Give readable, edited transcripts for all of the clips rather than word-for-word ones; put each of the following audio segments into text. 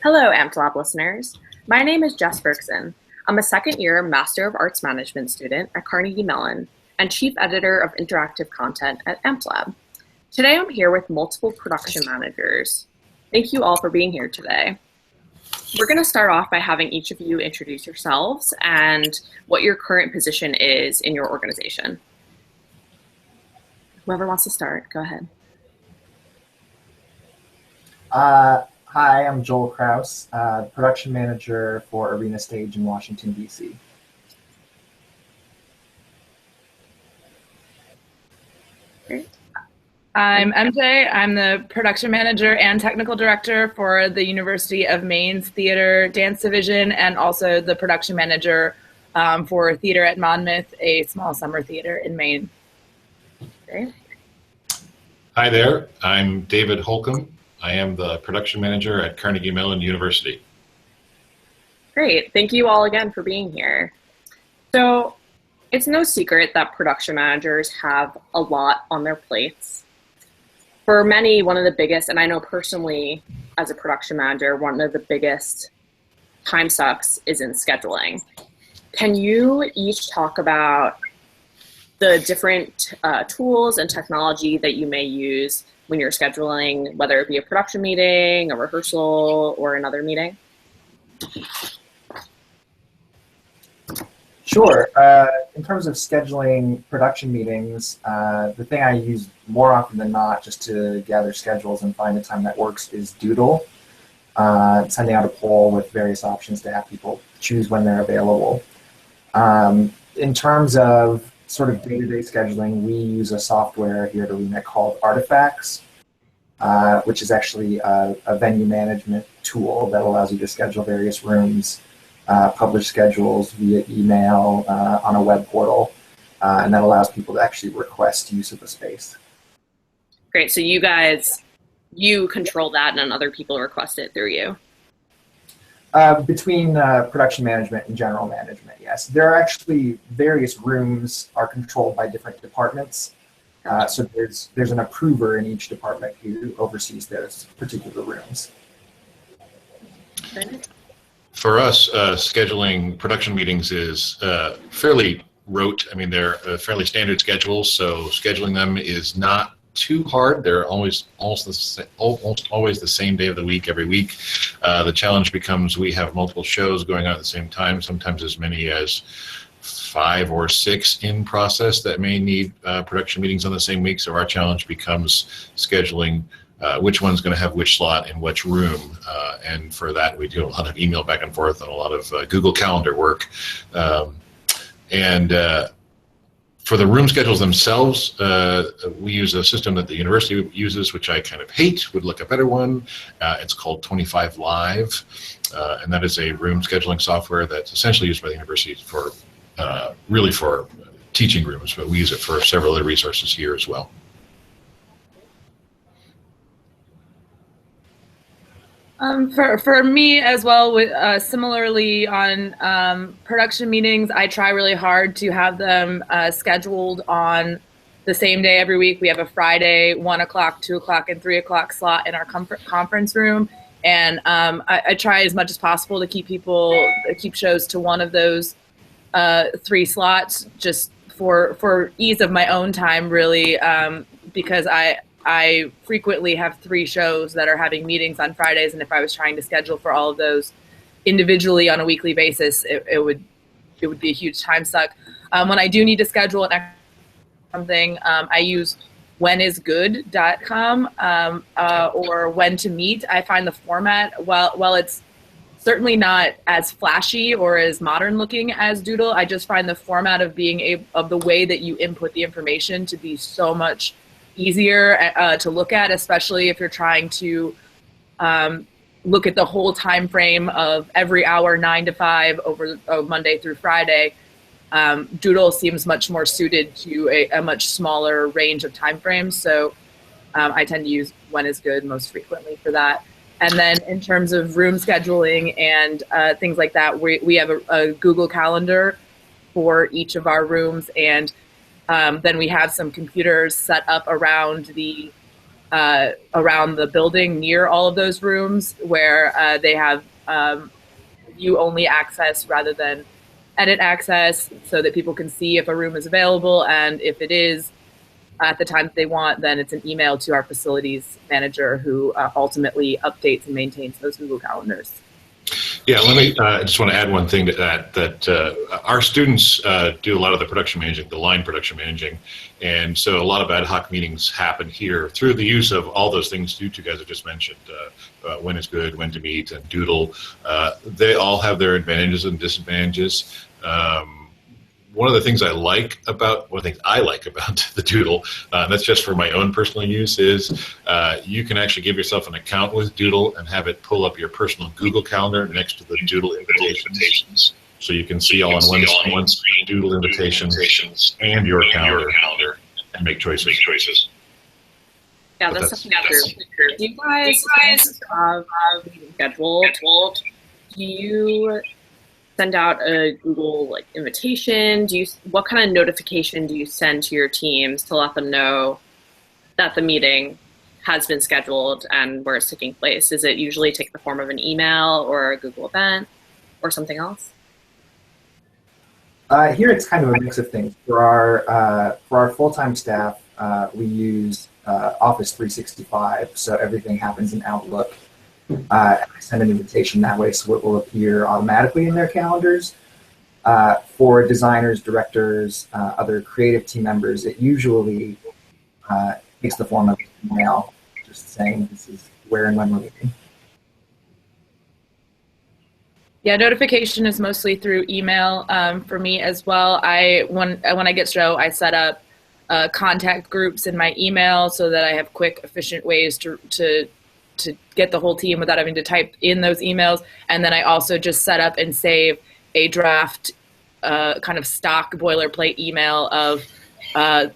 Hello, AmpLab listeners. My name is Jess Bergson. I'm a second-year Master of Arts Management student at Carnegie Mellon and Chief Editor of Interactive Content at AmpLab. Today I'm here with multiple production managers. Thank you all for being here today. We're going to start off by having each of you introduce yourselves and what your current position is in your organization. Whoever wants to start, go ahead. Hi, I'm Joel Kraus, production manager for Arena Stage in Washington, D.C. Great. I'm MJ. I'm the production manager and technical director for the University of Maine's Theater Dance Division, and also the production manager for Theater at Monmouth, a small summer theater in Maine. Okay. Hi there, I'm David Holcomb. I am the production manager at Carnegie Mellon University. Great, thank you all again for being here. So it's no secret that production managers have a lot on their plates. For many, one of the biggest, and I know personally as a production manager, one of the biggest time sucks is in scheduling. Can you each talk about the different tools and technology that you may use when you're scheduling, whether it be a production meeting, a rehearsal, or another meeting? Sure. In terms of scheduling production meetings, the thing I use more often than not just to gather schedules and find a time that works is Doodle, sending out a poll with various options to have people choose when they're available. In terms of sort of day-to-day scheduling, we use a software here at Arena called Artifacts, which is actually a venue management tool that allows you to schedule various rooms, publish schedules via email on a web portal, and that allows people to actually request use of the space. Great, so you control that and other people request it through you? Between production management and general management, yes. There are actually various rooms are controlled by different departments. So there's an approver in each department who oversees those particular rooms. For us, scheduling production meetings is fairly rote. I mean, they're fairly standard schedules, so scheduling them is not too hard. They're almost always the same day of the week, every week. The challenge becomes we have multiple shows going on at the same time, sometimes as many as 5 or 6 in process that may need production meetings on the same week. So our challenge becomes scheduling which one's going to have which slot in which room. And for that, we do a lot of email back and forth and a lot of Google Calendar work. For the room schedules themselves, we use a system that the university uses, which I kind of hate, would like a better one. It's called 25 Live, and that is a room scheduling software that's essentially used by the university for really for teaching rooms, but we use it for several other resources here as well. For me as well, with similarly on production meetings, I try really hard to have them scheduled on the same day every week. We have a Friday 1 o'clock, 2 o'clock, and 3 o'clock slot in our conference room, and I try as much as possible to keep shows to one of those 3 slots, just for ease of my own time, really, because I frequently have 3 shows that are having meetings on Fridays, and if I was trying to schedule for all of those individually on a weekly basis, it would be a huge time suck. When I do need to schedule something, I use whenisgood.com or when to meet. I find the format, while it's certainly not as flashy or as modern looking as Doodle, I just find the format of the way that you input the information to be so much easier to look at, especially if you're trying to look at the whole time frame of every hour, 9 to 5 over Monday through Friday. Doodle seems much more suited to a much smaller range of time frames, so I tend to use When is Good most frequently for that. And then in terms of room scheduling and things like that, we have a Google Calendar for each of our rooms, and then we have some computers set up around the around the building near all of those rooms where they have view-only access rather than edit access, so that people can see if a room is available, and if it is at the time that they want, then it's an email to our facilities manager who ultimately updates and maintains those Google Calendars. Yeah, let me just want to add one thing to that our students do a lot of the production managing, the line production managing, and so a lot of ad hoc meetings happen here through the use of all those things you two guys have just mentioned, when it's good, when to meet, and Doodle. They all have their advantages and disadvantages. One of the things I like about the Doodle, that's just for my own personal use, is you can actually give yourself an account with Doodle and have it pull up your personal Google Calendar next to the Doodle invitations. So you can see all on one screen Doodle invitations and your calendar and make choices. Yeah, that's definitely true. Do you guys have a meeting scheduled? Do you send out a Google invitation? What kind of notification do you send to your teams to let them know that the meeting has been scheduled and where it's taking place? Does it usually take the form of an email or a Google event or something else? Here it's kind of a mix of things. For our full-time staff, we use Office 365, so everything happens in Outlook. I send an invitation that way, so it will appear automatically in their calendars. For designers, directors, other creative team members, it usually takes the form of an email, just saying this is where and when we're meeting. Yeah, notification is mostly through email for me as well. When I get to I set up contact groups in my email so that I have quick, efficient ways to get the whole team without having to type in those emails. And then I also just set up and save a draft kind of stock boilerplate email of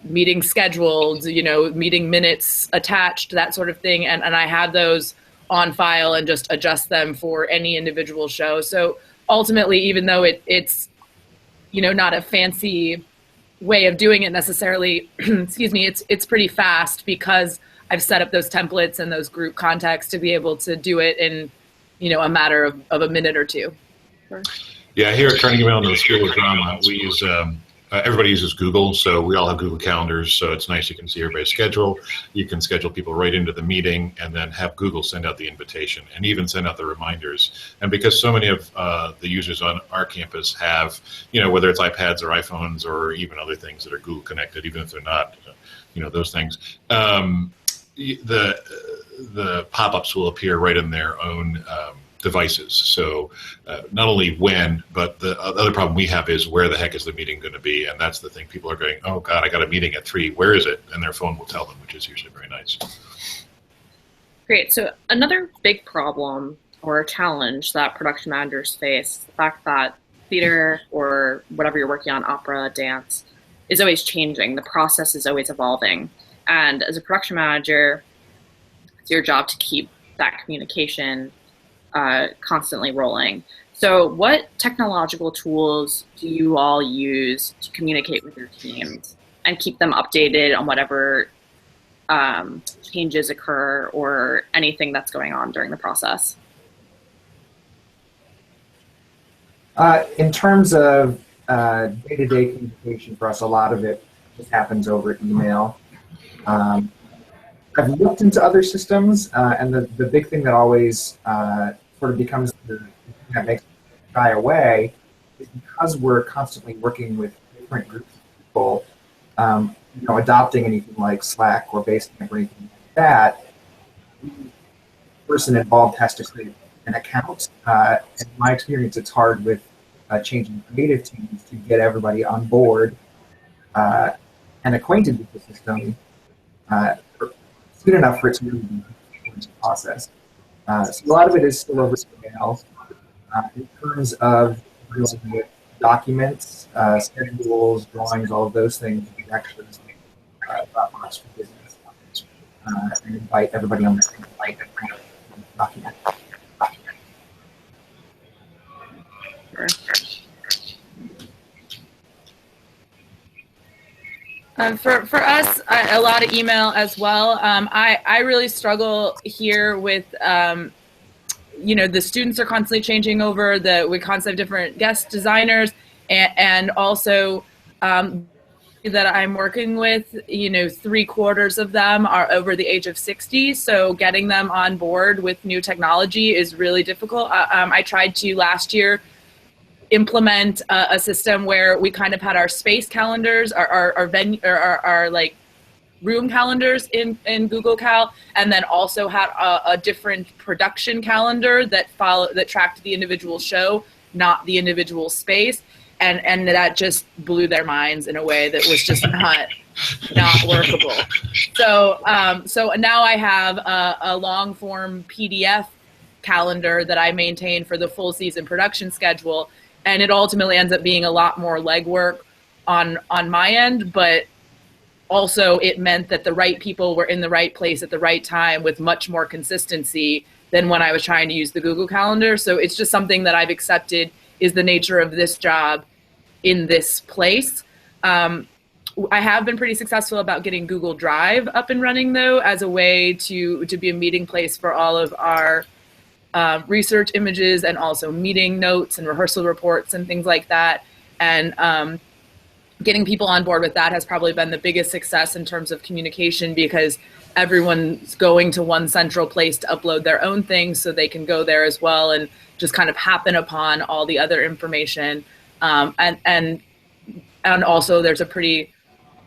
meeting scheduled, meeting minutes attached, that sort of thing. And I have those on file and just adjust them for any individual show. So ultimately, even though it's not a fancy way of doing it necessarily, excuse me, it's pretty fast because I've set up those templates and those group contacts to be able to do it in, a matter of a minute or two. Yeah, here at Carnegie Mellon, the School of Drama, we use everybody uses Google, so we all have Google Calendars. So it's nice you can see everybody's schedule. You can schedule people right into the meeting, and then have Google send out the invitation and even send out the reminders. And because so many of the users on our campus have, whether it's iPads or iPhones or even other things that are Google connected, even if they're not, those things. The pop-ups will appear right in their own devices. So not only when, but the other problem we have is where the heck is the meeting going to be? And that's the thing. People are going, oh God, I got a meeting at 3. Where is it? And their phone will tell them, which is usually very nice. Great. So another big problem or challenge that production managers face is the fact that theater or whatever you're working on, opera, dance, is always changing. The process is always evolving. And as a production manager, it's your job to keep that communication constantly rolling. So what technological tools do you all use to communicate with your teams and keep them updated on whatever changes occur or anything that's going on during the process? In terms of day-to-day communication for us, a lot of it just happens over email. I've looked into other systems, and the big thing that always sort of becomes the thing that makes me shy away is because we're constantly working with different groups of people, adopting anything like Slack or Basecamp or anything like that, the person involved has to create an account. In my experience, it's hard with changing creative teams to get everybody on board and acquainted with the system soon enough for it to really be a process. So a lot of it is still over email. In terms of dealing with documents, schedules, drawings, all of those things, we actually Dropbox for business and invite everybody on the document. For us, a lot of email as well. I really struggle here with, the students are constantly changing over. We constantly have different guest designers, and also that I'm working with, 3/4 of them are over the age of 60. So getting them on board with new technology is really difficult. I tried to last year implement a system where we kind of had our space calendars, our venue, or our like room calendars in Google Cal, and then also had a different production calendar that tracked the individual show, not the individual space. And that just blew their minds in a way that was just not workable. So now I have a long form PDF calendar that I maintain for the full season production schedule, and it ultimately ends up being a lot more legwork on my end, but also it meant that the right people were in the right place at the right time with much more consistency than when I was trying to use the Google Calendar. So it's just something that I've accepted is the nature of this job in this place. I have been pretty successful about getting Google Drive up and running, though, as a way to be a meeting place for all of our research images and also meeting notes and rehearsal reports and things like that. And getting people on board with that has probably been the biggest success in terms of communication, because everyone's going to one central place to upload their own things, so they can go there as well and just kind of happen upon all the other information. And also there's a pretty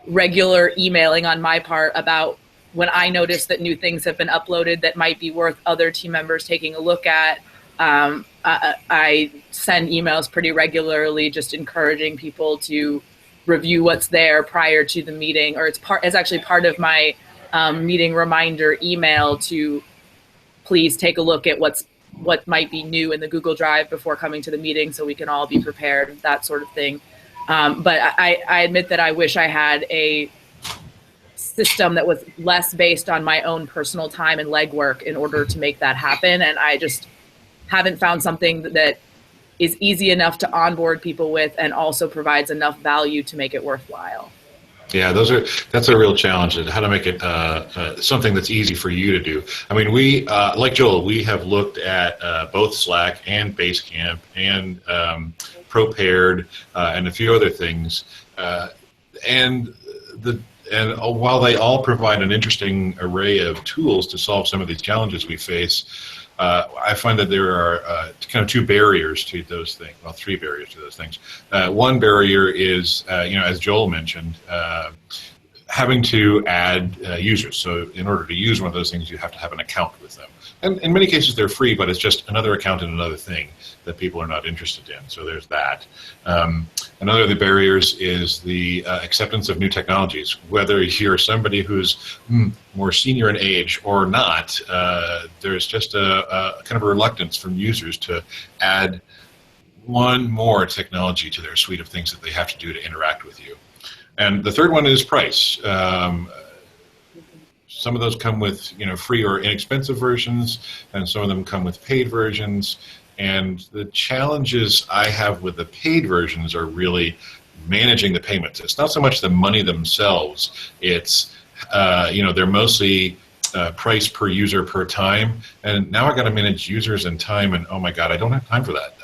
regular emailing on my part about when I notice that new things have been uploaded that might be worth other team members taking a look at. I send emails pretty regularly, just encouraging people to review what's there prior to the meeting, or it's actually part of my meeting reminder email to please take a look at what might be new in the Google Drive before coming to the meeting, so we can all be prepared, that sort of thing. But I admit that I wish I had a system that was less based on my own personal time and legwork in order to make that happen, and I just haven't found something that is easy enough to onboard people with and also provides enough value to make it worthwhile. Yeah, that's a real challenge, how to make it something that's easy for you to do. I mean, we, like Joel, we have looked at both Slack and Basecamp and Prepared and a few other things, and while they all provide an interesting array of tools to solve some of these challenges we face, I find that there are kind of two barriers to those things. Well, three barriers to those things. One barrier is, as Joel mentioned, having to add users. So in order to use one of those things, you have to have an account with them. And in many cases, they're free, but it's just another account and another thing that people are not interested in. So there's that. Another of the barriers is the acceptance of new technologies. Whether you're somebody who's more senior in age or not, there's just a kind of a reluctance from users to add one more technology to their suite of things that they have to do to interact with you. And the third one is price. Some of those come with free or inexpensive versions, and some of them come with paid versions. And the challenges I have with the paid versions are really managing the payments. It's not so much the money themselves. It's they're mostly price per user per time, and now I got to manage users and time, and oh my God, I don't have time for that.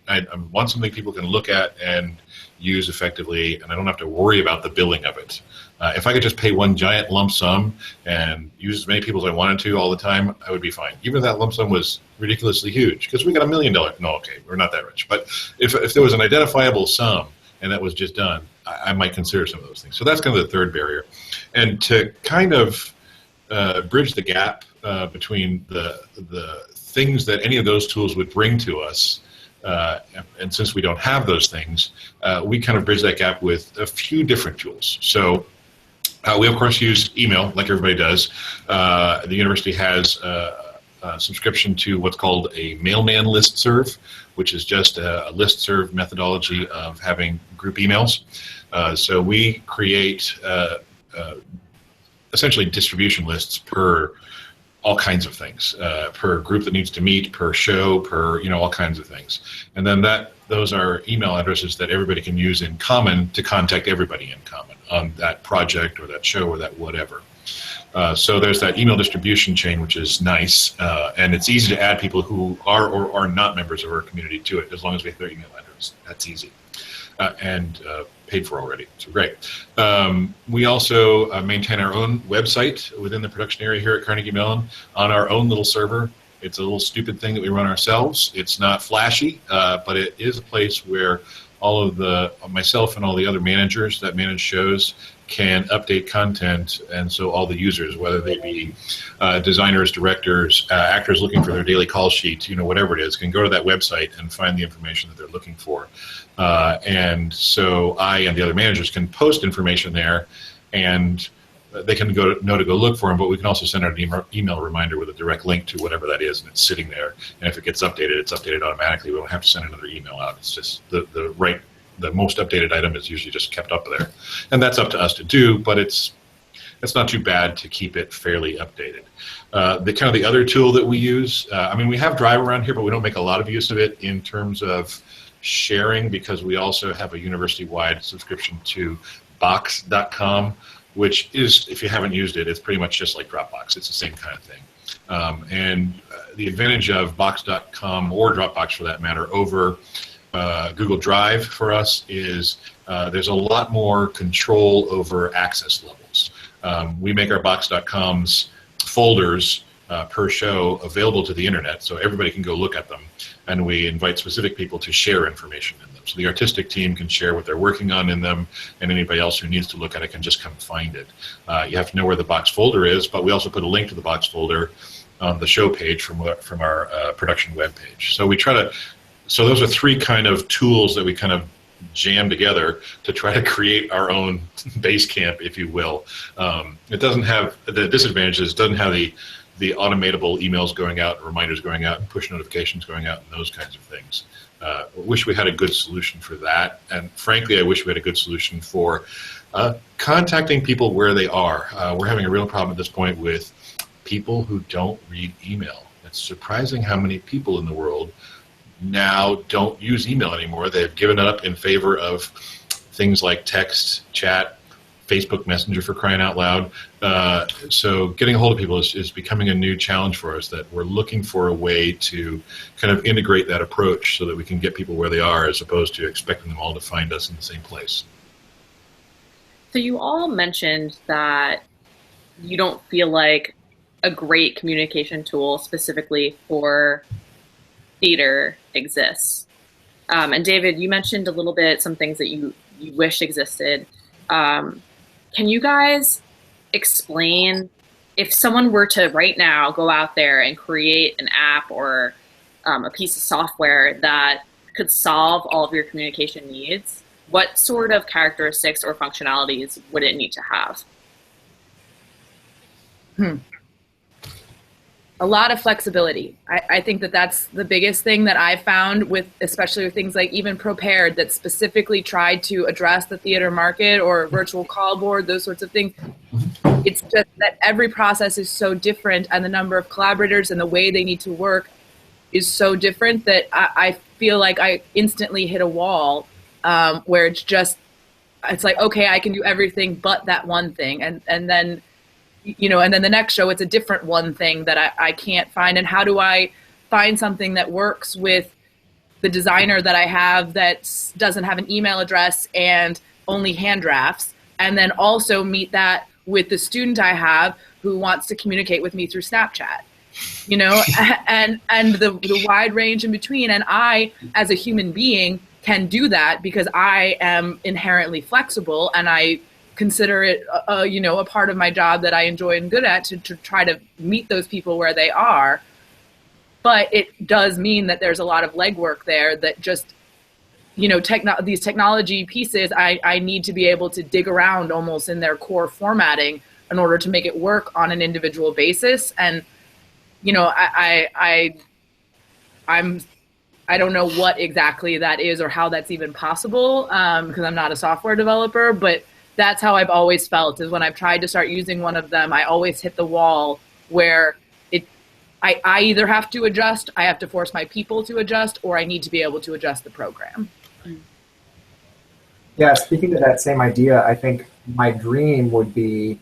I want something people can look at and use effectively, and I don't have to worry about the billing of it. If I could just pay one giant lump sum and use as many people as I wanted to all the time, I would be fine. Even if that lump sum was ridiculously huge, because we got $1 million. No, okay, we're not that rich. But if there was an identifiable sum and that was just done, I might consider some of those things. So that's kind of the third barrier. And to kind of bridge the gap between the things that any of those tools would bring to us, and since we don't have those things, we kind of bridge that gap with a few different tools. So we, of course, use email like everybody does. The university has a subscription to what's called a mailman listserv, which is just a listserv methodology of having group emails. So we create essentially distribution lists per all kinds of things, per group that needs to meet, per show, per, all kinds of things. And then those are email addresses that everybody can use in common to contact everybody in common on that project or that show or that whatever. So there's that email distribution chain, which is nice, and it's easy to add people who are or are not members of our community to it, as long as we have their email address. That's easy. And paid for already, so great. We also maintain our own website within the production area here at Carnegie Mellon on our own little server. It's a little stupid thing that we run ourselves. It's not flashy, but it is a place where all of myself and all the other managers that manage shows can update content, and so all the users, whether they be designers, directors, actors looking for their daily call sheet, whatever it is, can go to that website and find the information that they're looking for. And so I and the other managers can post information there, and they can know to go look for them, but we can also send out an email reminder with a direct link to whatever that is, and it's sitting there. And if it gets updated, it's updated automatically. We don't have to send another email out. It's just the most updated item is usually just kept up there. And that's up to us to do, but it's not too bad to keep it fairly updated. The other tool that we use, we have Drive around here, but we don't make a lot of use of it in terms of sharing, because we also have a university-wide subscription to Box.com, which is, if you haven't used it, it's pretty much just like Dropbox. It's the same kind of thing. And the advantage of Box.com, or Dropbox for that matter, over Google Drive for us is there's a lot more control over access levels. We make our Box.com's folders per show available to the internet, so everybody can go look at them, and we invite specific people to share information in them. So the artistic team can share what they're working on in them, and anybody else who needs to look at it can just come find it. You have to know where the Box folder is, but we also put a link to the Box folder on the show page from our production web page. So we try to. So those are three kind of tools that we kind of jam together to try to create our own base camp, if you will. It doesn't have the disadvantages. It doesn't have the automatable emails going out, reminders going out, and push notifications going out, and those kinds of things. I wish we had a good solution for that, and frankly, I wish we had a good solution for contacting people where they are. We're having a real problem at this point with people who don't read email. It's surprising how many people in the world now don't use email anymore. They've given it up in favor of things like text, chat, Facebook Messenger, for crying out loud. So getting a hold of people is becoming a new challenge for us, that we're looking for a way to kind of integrate that approach so that we can get people where they are, as opposed to expecting them all to find us in the same place. So you all mentioned that you don't feel like a great communication tool specifically for theater exists. And David, you mentioned a little bit some things that you wish existed. Can you guys explain, if someone were to right now go out there and create an app or a piece of software that could solve all of your communication needs, what sort of characteristics or functionalities would it need to have? A lot of flexibility. I think that that's the biggest thing that I've found with, especially with things like even Prepared, that specifically tried to address the theater market, or virtual call board, those sorts of things. It's just that every process is so different, and the number of collaborators and the way they need to work is so different that I feel like I instantly hit a wall where it's like, okay, I can do everything but that one thing. And then, and then the next show, it's a different one thing that I can't find. And how do I find something that works with the designer that I have that doesn't have an email address and only hand drafts, and then also meet that with the student I have who wants to communicate with me through Snapchat, and the wide range in between. And I, as a human being, can do that because I am inherently flexible, and I consider it, a part of my job that I enjoy and good at, to try to meet those people where they are. But it does mean that there's a lot of legwork there that just, these technology pieces, I need to be able to dig around almost in their core formatting in order to make it work on an individual basis. And, I don't know what exactly that is or how that's even possible, because I'm not a software developer, but that's how I've always felt, is when I've tried to start using one of them, I always hit the wall where it I either have to adjust, I have to force my people to adjust, or I need to be able to adjust the program. Yeah, speaking to that same idea, I think my dream would be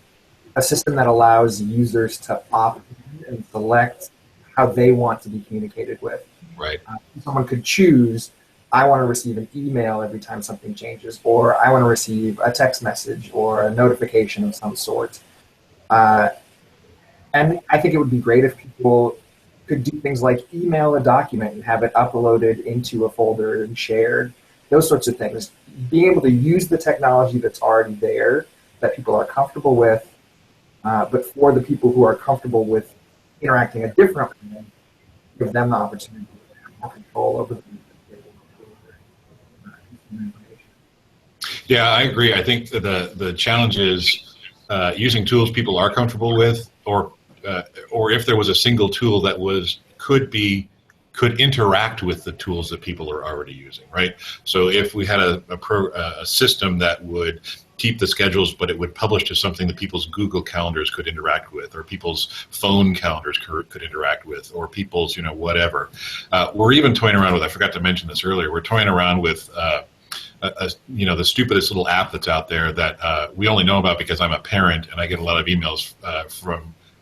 a system that allows users to opt in and select how they want to be communicated with. Right. Someone could choose, I want to receive an email every time something changes, or I want to receive a text message or a notification of some sort. And I think it would be great if people could do things like email a document and have it uploaded into a folder and shared, those sorts of things. Being able to use the technology that's already there, that people are comfortable with, but for the people who are comfortable with interacting a different way, give them the opportunity to have more control over the Yeah, I agree. I think the challenge is using tools people are comfortable with, or if there was a single tool that could interact with the tools that people are already using, right? So if we had a system that would keep the schedules, but it would publish to something that people's Google calendars could interact with, or people's phone calendars could interact with, or people's, whatever. We're even toying around with, I forgot to mention this earlier, we're toying around with the stupidest little app that's out there that we only know about because I'm a parent and I get a lot of emails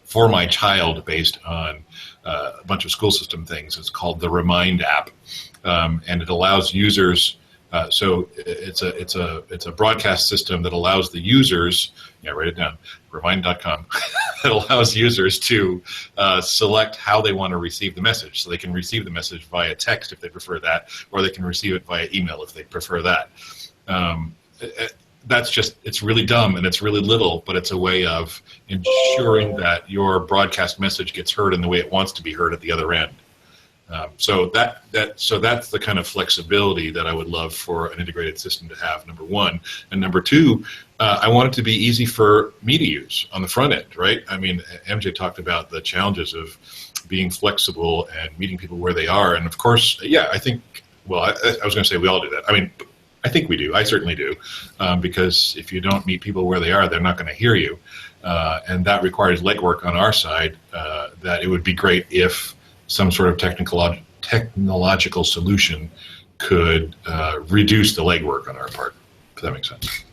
for my child based on a bunch of school system things. It's called the Remind app, and it allows users. So it's a broadcast system that allows the users. Yeah, write it down. Remind.com. It allows users to select how they want to receive the message. So they can receive the message via text if they prefer that, or they can receive it via email if they prefer that. It's really dumb and it's really little, but it's a way of ensuring that your broadcast message gets heard in the way it wants to be heard at the other end. So that's the kind of flexibility that I would love for an integrated system to have, number one. And number two, I want it to be easy for me to use on the front end, right? I mean, MJ talked about the challenges of being flexible and meeting people where they are. And of course, yeah, I think, well, I was going to say we all do that. I mean, I think we do. I certainly do. Because if you don't meet people where they are, they're not going to hear you. And that requires legwork on our side, that it would be great if some sort of technological solution could reduce the legwork on our part, if that makes sense.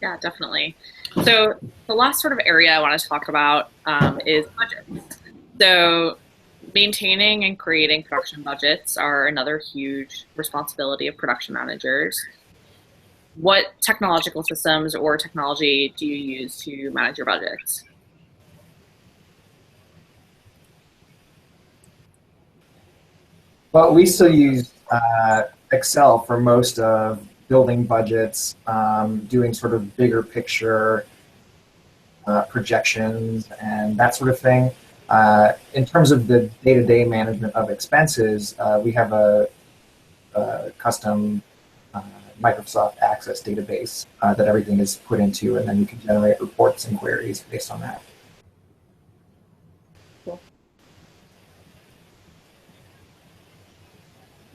Yeah, definitely. So the last sort of area I want to talk about is budgets. So maintaining and creating production budgets are another huge responsibility of production managers. What technological systems or technology do you use to manage your budgets? Well, we still use Excel for most of building budgets, doing sort of bigger picture projections and that sort of thing. In terms of the day-to-day management of expenses, we have a custom Microsoft Access database that everything is put into, and then you can generate reports and queries based on that.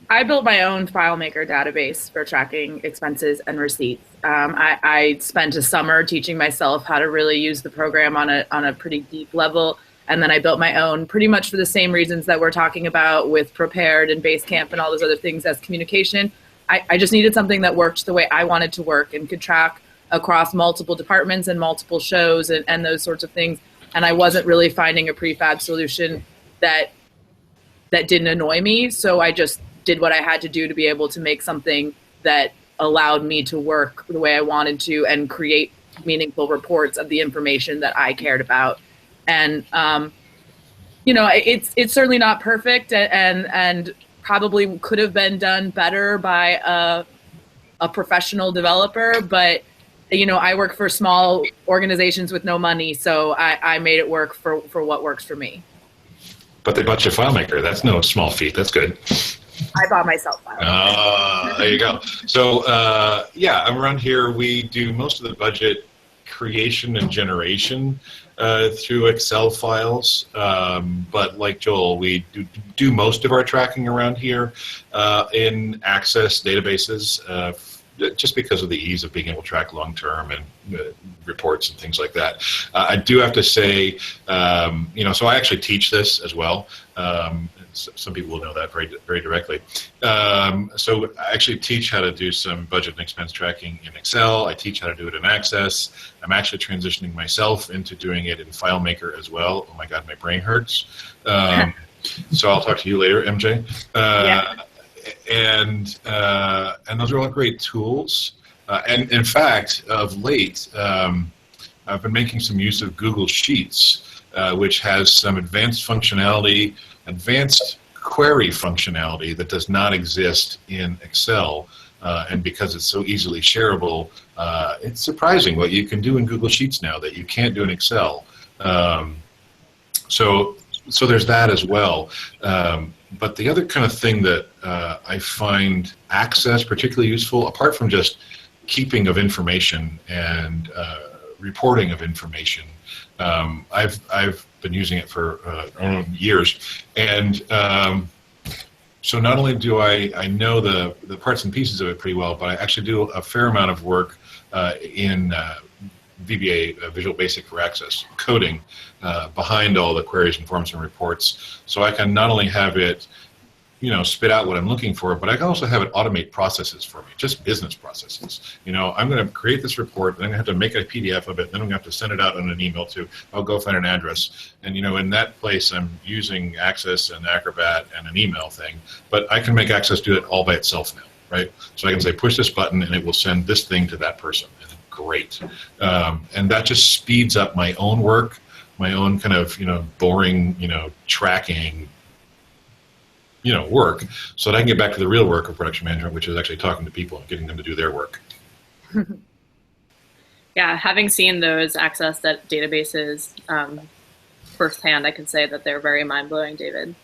I built my own FileMaker database for tracking expenses and receipts. I spent a summer teaching myself how to really use the program on a pretty deep level, and then I built my own pretty much for the same reasons that we're talking about with Prepared and Basecamp and all those other things as communication. I just needed something that worked the way I wanted to work and could track across multiple departments and multiple shows and those sorts of things. And I wasn't really finding a prefab solution that didn't annoy me, so I just did what I had to do to be able to make something that allowed me to work the way I wanted to and create meaningful reports of the information that I cared about. And it's certainly not perfect and probably could have been done better by a professional developer, but I work for small organizations with no money, so I made it work for what works for me. But they bought you a FileMaker. That's no small feat. That's good. I bought myself FileMaker. There you go. So around here we do most of the budget creation and generation through Excel files. But like Joel, we do most of our tracking around here in Access databases. just because of the ease of being able to track long-term and reports and things like that. I do have to say, so I actually teach this as well. Some people will know that very, very directly. So I actually teach how to do some budget and expense tracking in Excel. I teach how to do it in Access. I'm actually transitioning myself into doing it in FileMaker as well. Oh my God, my brain hurts. So I'll talk to you later, MJ. And those are all great tools. And in fact, of late, I've been making some use of Google Sheets, which has some advanced functionality, advanced query functionality that does not exist in Excel. And because it's so easily shareable, it's surprising what you can do in Google Sheets now that you can't do in Excel. So there's that as well. But the other kind of thing that I find Access particularly useful, apart from just keeping of information and reporting of information, I've been using it for years, and so not only do I know the parts and pieces of it pretty well, but I actually do a fair amount of work in VBA, Visual Basic for Access, coding behind all the queries and forms and reports. So I can not only have it, spit out what I'm looking for, but I can also have it automate processes for me, just business processes. I'm going to create this report, then I'm going to have to make a PDF of it, then I'm going to have to send it out on an email I'll go find an address. And, in that place, I'm using Access and Acrobat and an email thing, but I can make Access do it all by itself now, right? So I can say, push this button, and it will send this thing to that person. And great. And that just speeds up my own work, my own kind of, boring, tracking, work, so that I can get back to the real work of production management, which is actually talking to people and getting them to do their work. Yeah, having seen those Access databases firsthand, I can say that they're very mind-blowing, David.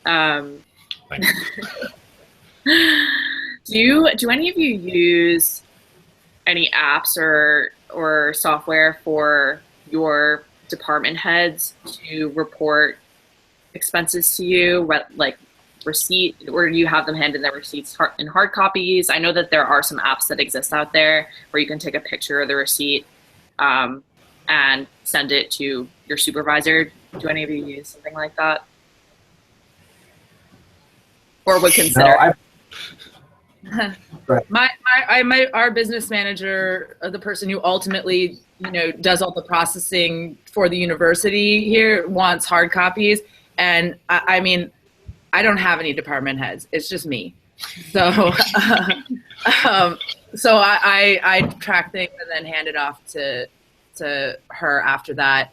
Thank you. Do any of you use any apps or software for your department heads to report expenses to you, like receipt, or do you have them hand in their receipts in hard copies? I know that there are some apps that exist out there where you can take a picture of the receipt and send it to your supervisor. Do any of you use something like that? Or would consider? No, our business manager, the person who ultimately does all the processing for the university here, wants hard copies, and I mean, I don't have any department heads. It's just me. So, so I track things and then hand it off to her after that.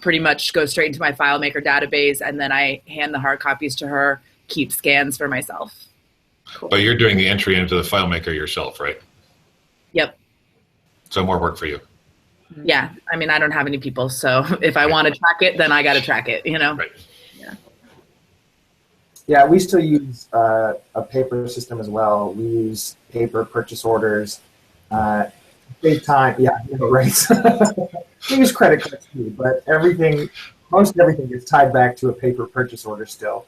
Pretty much go straight into my FileMaker database, and then I hand the hard copies to her, keep scans for myself. Cool. But you're doing the entry into the FileMaker yourself, right? Yep. So more work for you. Yeah. I mean, I don't have any people, so if I want to track it, then I got to track it, Right. Yeah, we still use a paper system as well. We use paper purchase orders. Big time, yeah, right. We use credit cards too, but most everything gets tied back to a paper purchase order still.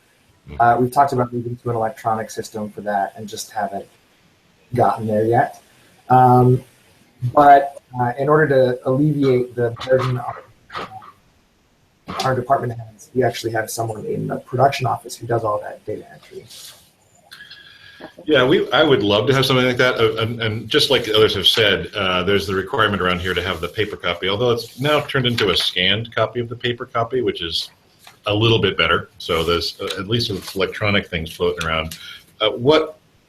We've talked about moving to an electronic system for that and just haven't gotten there yet. But in order to alleviate the burden of our department heads, we actually have someone in the production office who does all that data entry. Yeah, I would love to have something like that. And just like others have said, there's the requirement around here to have the paper copy, although it's now turned into a scanned copy of the paper copy, which is a little bit better. So there's at least electronic things floating around.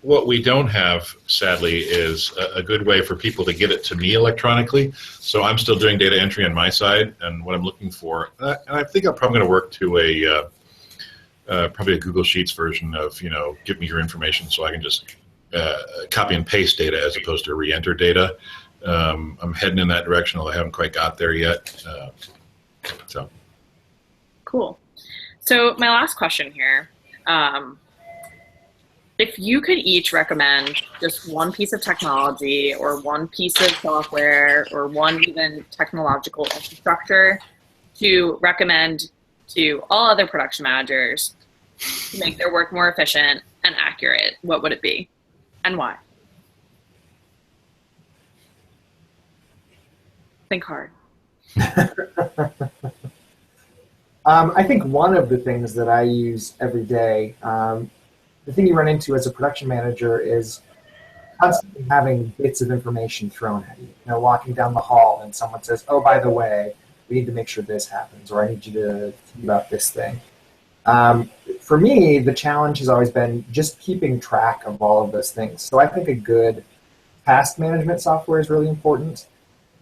What we don't have, sadly, is a good way for people to get it to me electronically. So I'm still doing data entry on my side, and what I'm looking for, and I think I'm probably going to work to probably a Google Sheets version of, give me your information so I can just copy and paste data as opposed to re-enter data. I'm heading in that direction, although I haven't quite got there yet. So. Cool. So my last question here. If you could each recommend just one piece of technology or one piece of software or one even technological infrastructure to recommend to all other production managers to make their work more efficient and accurate, what would it be and why? Think hard. I think one of the things that I use every day, the thing you run into as a production manager is constantly having bits of information thrown at you. You know, walking down the hall and someone says, "Oh, by the way, we need to make sure this happens," or "I need you to think about this thing." For me, the challenge has always been just keeping track of all of those things. So I think a good task management software is really important.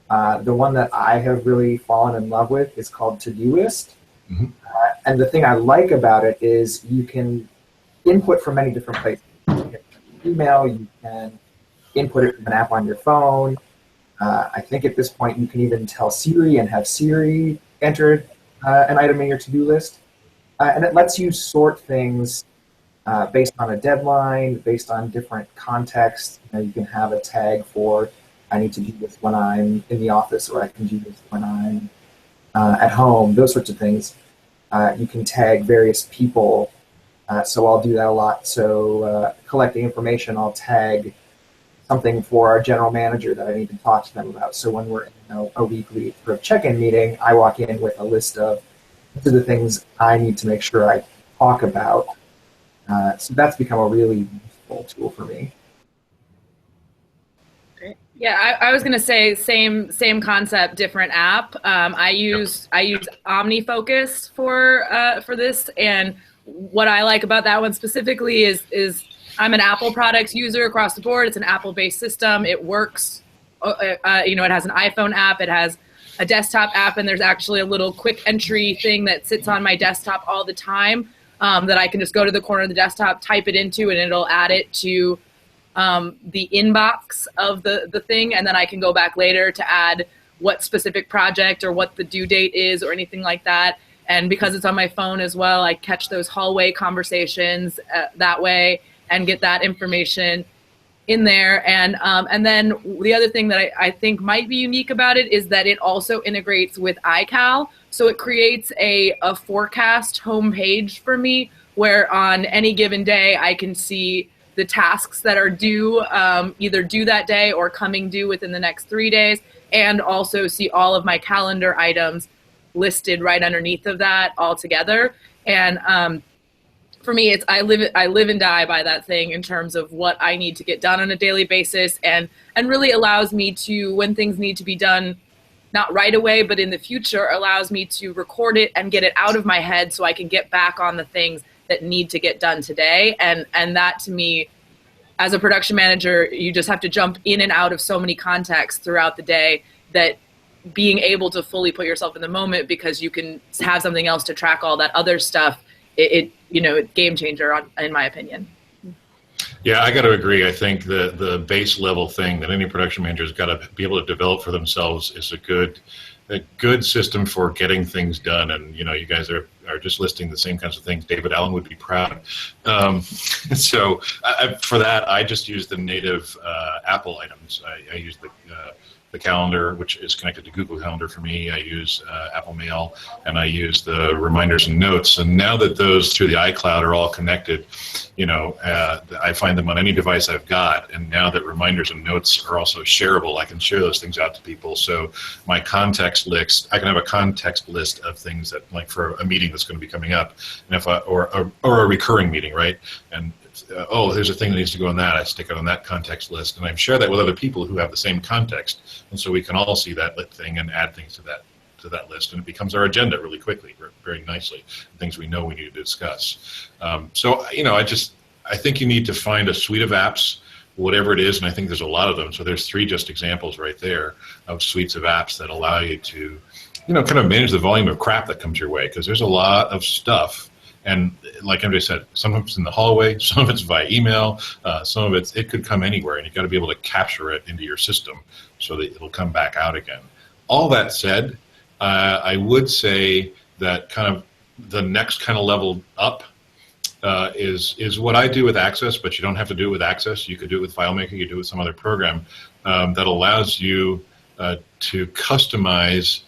The one that I have really fallen in love with is called Todoist. Mm-hmm. And the thing I like about it is you can input from many different places. You can email, you can input it from an app on your phone. I think at this point you can even tell Siri and have Siri enter an item in your to-do list. And it lets you sort things based on a deadline, based on different contexts. You know, you can have a tag for, I need to do this when I'm in the office, or I can do this when I'm at home, those sorts of things. You can tag various people. So I'll do that a lot. So collecting information, I'll tag something for our general manager that I need to talk to them about. So when we're in a weekly sort of check-in meeting, I walk in with a list of the things I need to make sure I talk about. So that's become a really useful tool for me. Yeah, I was gonna say same concept, different app. I use OmniFocus for this, and what I like about that one specifically is I'm an Apple products user across the board. It's an Apple-based system. It works. You know, it has an iPhone app. It has a desktop app, and there's actually a little quick entry thing that sits on my desktop all the time that I can just go to the corner of the desktop, type it into, and it'll add it to the inbox of the thing, and then I can go back later to add what specific project or what the due date is or anything like that. And because it's on my phone as well, I catch those hallway conversations that way and get that information in there. And then the other thing that I think might be unique about it is that it also integrates with iCal. So it creates a forecast homepage for me where on any given day I can see the tasks that are due, either due that day or coming due within the next 3 days, and also see all of my calendar items listed right underneath of that all together. And for me, it's I live and die by that thing in terms of what I need to get done on a daily basis, and really allows me to, when things need to be done, not right away, but in the future, allows me to record it and get it out of my head so I can get back on the things that need to get done today. And that, to me, as a production manager, you just have to jump in and out of so many contexts throughout the day that being able to fully put yourself in the moment, because you can have something else to track all that other stuff, it's game changer in my opinion. Yeah, I got to agree. I think the base level thing that any production manager's got to be able to develop for themselves is a good system for getting things done. And you guys are just listing the same kinds of things. David Allen would be proud. So for that, I just use the native Apple items. I use the calendar, which is connected to Google Calendar for me. I use Apple Mail, and I use the reminders and notes. And now that those through the iCloud are all connected, I find them on any device I've got. And now that reminders and notes are also shareable, I can share those things out to people. So my context list, I can have a context list of things that, like for a meeting that's going to be coming up, and or a recurring meeting, right? And there's a thing that needs to go on that. I stick it on that context list, and I share that with other people who have the same context, and so we can all see that lit thing and add things to that list, and it becomes our agenda really quickly, very nicely, things we know we need to discuss. I think you need to find a suite of apps, whatever it is, and I think there's a lot of them. So there's 3 just examples right there of suites of apps that allow you to, kind of manage the volume of crap that comes your way, because there's a lot of stuff. And like MJ said, some of it's in the hallway, some of it's via email, some of it could come anywhere, and you've got to be able to capture it into your system so that it'll come back out again. All that said, I would say that kind of the next kind of level up is what I do with Access, but you don't have to do it with Access. You could do it with FileMaker, you could do it with some other program that allows you to customize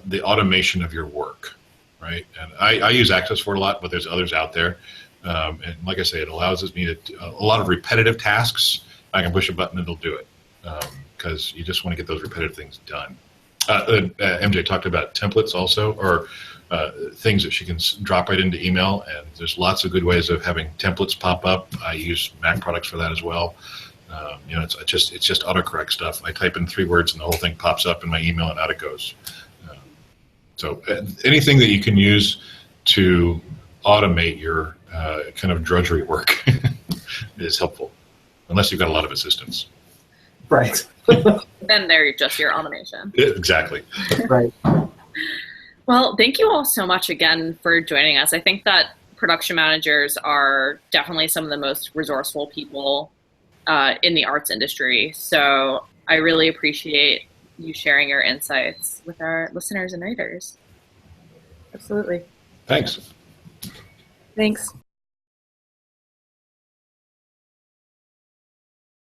the automation of your work. Right, and I use Access for it a lot, but there's others out there. And like I say, it allows me to do a lot of repetitive tasks. I can push a button and it'll do it, because you just want to get those repetitive things done. MJ talked about templates also, or things that she can drop right into email, and there's lots of good ways of having templates pop up. I use Mac products for that as well. It's just autocorrect stuff. I type in 3 words and the whole thing pops up in my email and out it goes. So anything that you can use to automate your kind of drudgery work is helpful, unless you've got a lot of assistants. Right. Then they're just your automation. Exactly. Right. Well, thank you all so much again for joining us. I think that production managers are definitely some of the most resourceful people in the arts industry. So I really appreciate you sharing your insights with our listeners and readers. Absolutely. Thanks. Thanks.